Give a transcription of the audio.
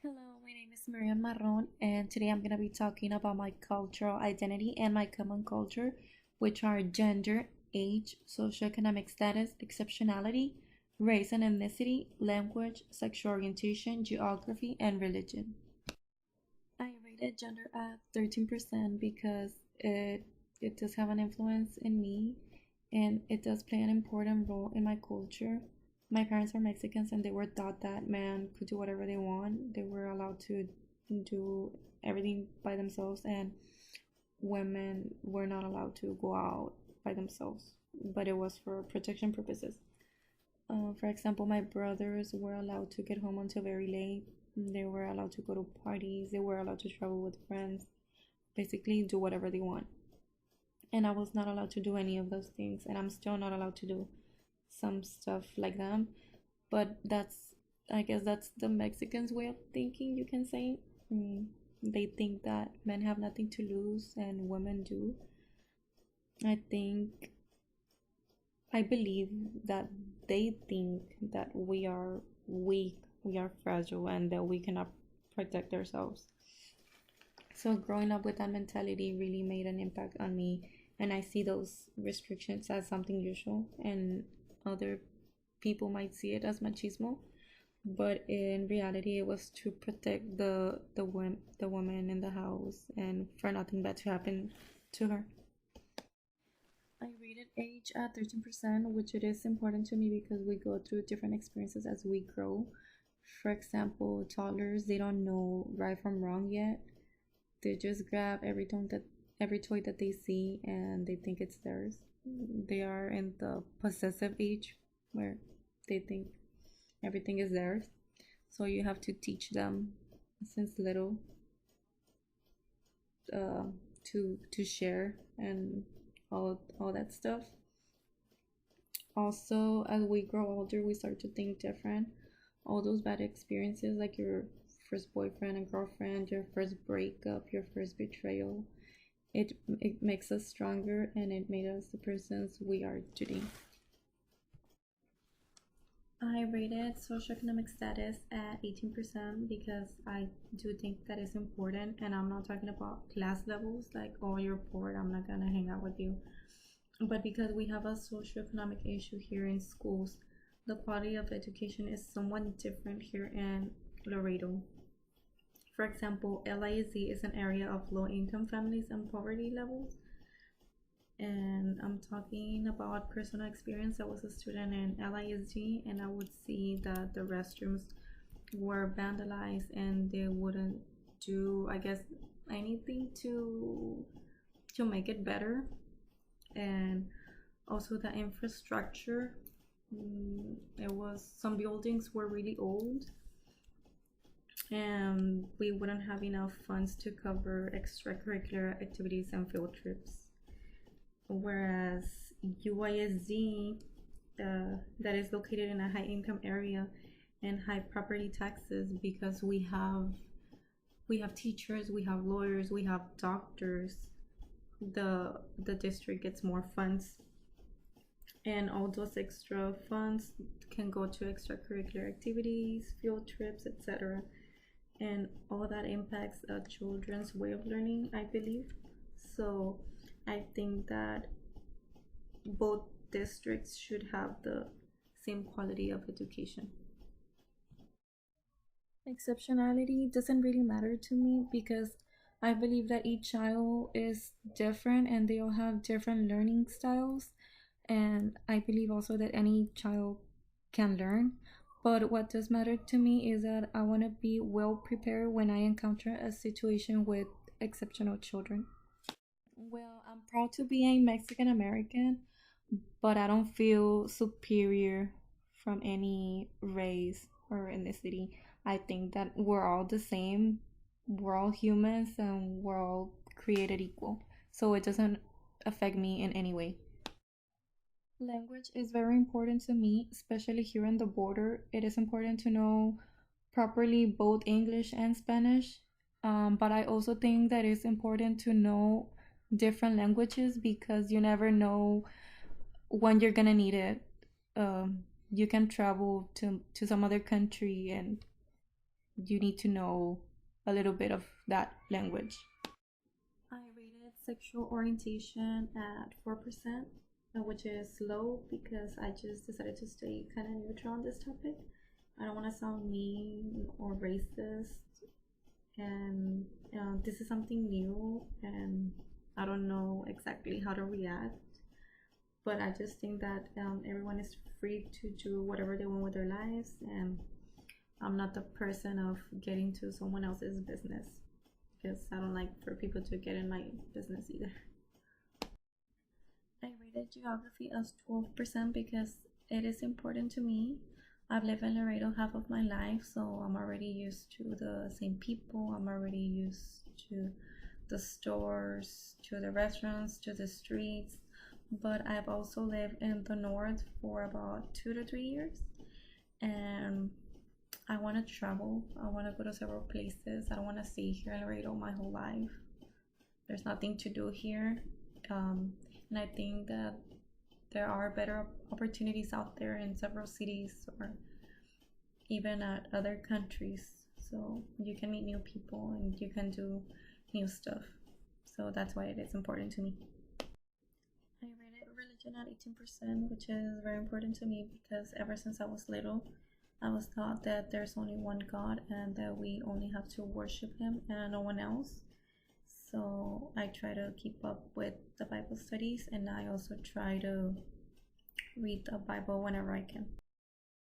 Hello, my name is Marian Marron, and today I'm going to be talking about my cultural identity and my common culture, which are gender, age, socioeconomic status, exceptionality, race and ethnicity, language, sexual orientation, geography, and religion. I rated gender at 13% because it does have an influence in me and it does play an important role in my culture. My parents are Mexicans and they were taught that men could do whatever they want. They were allowed to do everything by themselves, and women were not allowed to go out by themselves, but it was for protection purposes. For example, my brothers were allowed to get home until very late. They were allowed to go to parties. They were allowed to travel with friends. Basically, do whatever they want. And I was not allowed to do any of those things. And I'm still not allowed to do some stuff like them. But I guess that's the Mexicans' way of thinking, you can say. They think that men have nothing to lose and women do. I think I believe that they think that we are weak, we are fragile, and that we cannot protect ourselves. So, growing up with that mentality really made an impact on me, and I see those restrictions as something usual, and other people might see it as machismo, but in reality, it was to protect the woman in the house and for nothing bad to happen to her. I rated age at 13%, which it is important to me because we go through different experiences as we grow. For example, toddlers, they don't know right from wrong yet. They just grab every toy that they see and they think it's theirs. They are in the possessive age where they think everything is theirs. So you have to teach them since little uh, to share and all that stuff. Also, as we grow older, we start to think different. All those bad experiences, like your first boyfriend and girlfriend, your first breakup, your first betrayal, it makes us stronger and it made us the persons we are today. I rated socioeconomic status at 18% because I do think that is important, and I'm not talking about class levels like, oh, you're poor, I'm not gonna hang out with you, but because we have a socioeconomic issue here in schools. The quality of education is somewhat different here in Laredo. For example, LISD is an area of low income families and poverty levels, and I'm talking about personal experience. I was a student in LISG, and I would see that the restrooms were vandalized, and they wouldn't do, I guess, anything to make it better. And also the infrastructure. It was some buildings were really old, and we wouldn't have enough funds to cover extracurricular activities and field trips. Whereas UISD, that is located in a high income area and high property taxes, because we have teachers, we have lawyers, we have doctors. The district gets more funds, and all those extra funds can go to extracurricular activities, field trips, etc. And all that impacts a children's way of learning, I believe. So I think that both districts should have the same quality of education. Exceptionality doesn't really matter to me because I believe that each child is different and they all have different learning styles. And I believe also that any child can learn. But what does matter to me is that I want to be well prepared when I encounter a situation with exceptional children. Well, I'm proud to be a Mexican American, but I don't feel superior from any race or ethnicity. I think that we're all the same. We're all humans and we're all created equal. So it doesn't affect me in any way. Language is very important to me, especially here in the border. It is important to know properly both English and Spanish. But I also think that it's important to know different languages because you never know when you're gonna need it. You can travel to some other country and you need to know a little bit of that language. I rated sexual orientation at 4%, which is low because I just decided to stay kind of neutral on this topic. I don't want to sound mean or racist, and this is something new, and I don't know exactly how to react. But I just think that everyone is free to do whatever they want with their lives, and I'm not the person of getting to someone else's business because I don't like for people to get in my business either. I rated geography as 12% because it is important to me. I've lived in Laredo half of my life, so I'm already used to the same people. I'm already used to the stores, to the restaurants, to the streets. But I've also lived in the north for about 2 to 3 years, and I want to travel. I want to go to several places. I don't want to stay here in Laredo my whole life. There's nothing to do here, and I think that there are better opportunities out there in several cities or even at other countries. So you can meet new people and you can do new stuff. So that's why it is important to me. I rated religion at 18%, which is very important to me because ever since I was little, I was taught that there's only one God and that we only have to worship Him and no one else. So I try to keep up with the Bible studies, and I also try to read the Bible whenever I can.